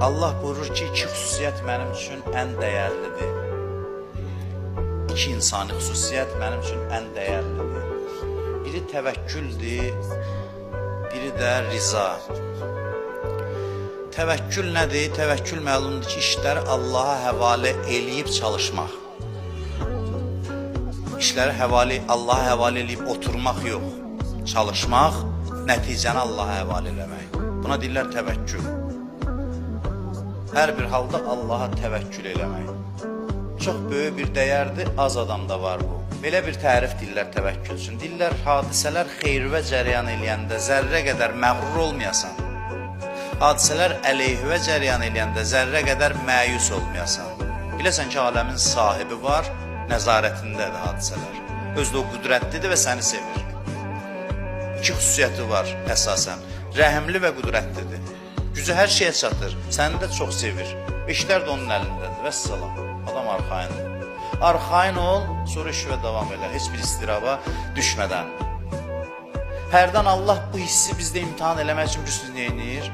Allah buyurur ki, iki xüsusiyyət mənim üçün ən dəyərlidir. İki insani xüsusiyyət mənim üçün ən dəyərlidir. Biri təvəkküldür, biri də riza. Təvəkkül nədir? Təvəkkül məlumdur ki, işləri Allaha həvalə eləyib çalışmaq. İşləri Allaha həvalə eləyib oturmaq yox. Çalışmaq, nəticəni Allaha həvalə eləmək. Buna deyirlər təvəkkül. Hər bir halda Allaha təvəkkül eləmək. Çox böyük bir dəyərdir, az adamda var bu. Belə bir tərif deyirlər təvəkkül üçün. Deyirlər, hadisələr xeyrivə cəryan eləyəndə zərrə qədər məğrur olmayasan. Hadisələr əleyhivə cəryan eləyəndə zərrə qədər məyus olmayasan. Biləsən ki, aləmin sahibi var, nəzarətindədir hadisələr. Özdə o qüdrətlidir və səni sevir. İki xüsusiyyəti var əsasən. Rəhimli və qüdrətlidir. Gücü hər şeyə çatır, səni də çox sevir. İşlər də onun əlindədir. Vəssalam. Adam arxayındır. Arxayın ol, sonra işvə davam elə. Heç bir istiraba düşmədən. Hərdən Allah bu hissi bizdə imtihan eləmək üçün gücsüz neyinir?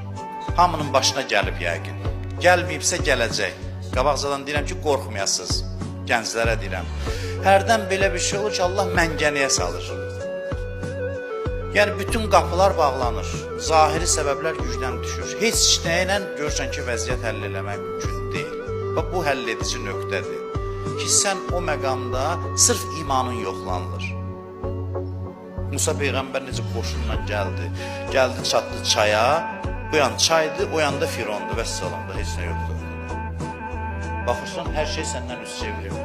Hamının başına gəlib yəqin. Gəlməyibsə gələcək. Qabaqcadan deyirəm ki, qorxmayasınız. Gənclərə deyirəm. Hərdən belə bir şey olur ki, Allah məngəniyə salır. Yəni, bütün qapılar bağlanır. Zahiri səbəblər gücdən düşür. Heç işləyənlə görürsən ki, vəziyyət həll eləmək mümkün deyil. Bax, bu həll edici nöqtədir. Ki, sən o məqamda sırf imanın yoxlanılır. Musa Peyğəmbər necə qoşunla gəldi. Gəldi, çatdı çaya. Bu yan çaydı, o yanda Firondu. Vəssalamda heç nə yoxdur. Baxırsan, hər şey səndən üst çevirir.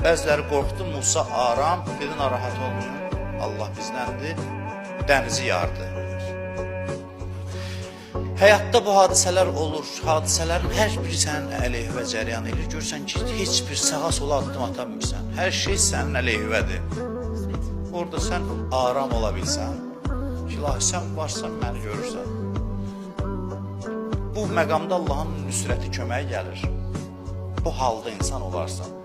Bəziləri qorxdu, Musa aram, dedi, narahat olmuyor. Allah bizləndir. Dənizi yardı. Həyatda bu hadisələr olur. Hadisələrin hər biri sənin əleyhivə cəryan edir. Görürsən ki, heç bir sağa sola addım ata bilmirsən. Hər şey sənin əleyhivədir. Orada sən aram ola bilsən. İlahi, sən varsan, məni görürsən. Bu məqamda Allahın nüsrəti köməyə gəlir. Bu halda insan olarsan.